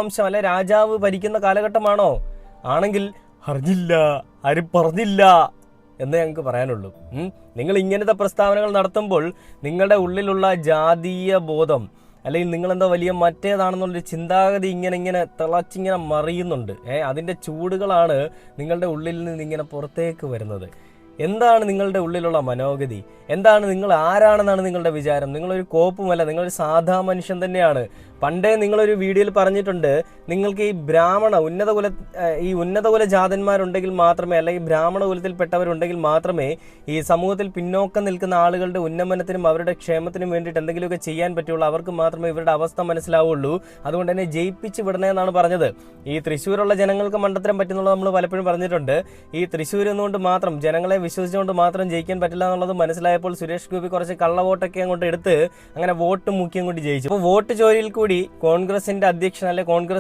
വംശം അല്ലെ രാജാവ് ഭരിക്കുന്ന കാലഘട്ടമാണോ? ആണെങ്കിൽ അറിഞ്ഞില്ല, ആരും പറഞ്ഞില്ല എന്ന് ഞങ്ങൾക്ക് പറയാനുള്ളൂ. നിങ്ങൾ ഇങ്ങനത്തെ പ്രസ്താവനകൾ നടത്തുമ്പോൾ നിങ്ങളുടെ ഉള്ളിലുള്ള ജാതീയ ബോധം അല്ലെങ്കിൽ നിങ്ങളെന്തോ വലിയ മറ്റേതാണെന്നുള്ളൊരു ചിന്താഗതി ഇങ്ങനെ തിളച്ചിങ്ങനെ മറിയുന്നുണ്ട്. അതിൻ്റെ ചൂടുകളാണ് നിങ്ങളുടെ ഉള്ളിൽ നിന്ന് ഇങ്ങനെ പുറത്തേക്ക് വരുന്നത്. എന്താണ് നിങ്ങളുടെ ഉള്ളിലുള്ള മനോഗതി? എന്താണ്, നിങ്ങൾ ആരാണെന്നാണ് നിങ്ങളുടെ വിചാരം? നിങ്ങളൊരു കോപ്പുമല്ല, നിങ്ങളൊരു സാധാ മനുഷ്യൻ തന്നെയാണ്. പണ്ടേ നിങ്ങളൊരു വീഡിയോയിൽ പറഞ്ഞിട്ടുണ്ട്, നിങ്ങൾക്ക് ഈ ഉന്നതകുല ജാതന്മാരുണ്ടെങ്കിൽ മാത്രമേ, അല്ലെങ്കിൽ ബ്രാഹ്മണ കുലത്തിൽപ്പെട്ടവരുണ്ടെങ്കിൽ മാത്രമേ ഈ സമൂഹത്തിൽ പിന്നോക്കം നിൽക്കുന്ന ആളുകളുടെ ഉന്നമനത്തിനും അവരുടെ ക്ഷേമത്തിനും വേണ്ടിയിട്ട് എന്തെങ്കിലുമൊക്കെ ചെയ്യാൻ പറ്റുള്ളൂ. അവർക്ക് മാത്രമേ ഇവരുടെ അവസ്ഥ മനസ്സിലാവുള്ളൂ. അതുകൊണ്ട് തന്നെ ജയിപ്പിച്ച് വിടണമെന്നാണ് പറഞ്ഞത്. ഈ തൃശ്ശൂരുള്ള ജനങ്ങൾക്ക് മണ്ടത്തരം പറ്റുന്നുള്ളത് നമ്മൾ പലപ്പോഴും പറഞ്ഞിട്ടുണ്ട്. ഈ തൃശ്ശൂർ എന്നുകൊണ്ട് മാത്രം, ജനങ്ങളെ വിശ്വസിച്ചുകൊണ്ട് മാത്രം ജയിക്കാൻ പറ്റില്ല എന്നുള്ളത് മനസ്സിലായപ്പോൾ സുരേഷ് ഗോപി കുറച്ച് കള്ളവോട്ടൊക്കെ അങ്ങോട്ട് എടുത്ത് അങ്ങനെ വോട്ട് മുക്കി അങ്ങോട്ട് ജയിച്ചു. അപ്പോൾ വോട്ട് ചോരിയിൽ കൂടി കോൺഗ്രസിന്റെ അധ്യക്ഷൻ അല്ലെ കോൺഗ്രസ്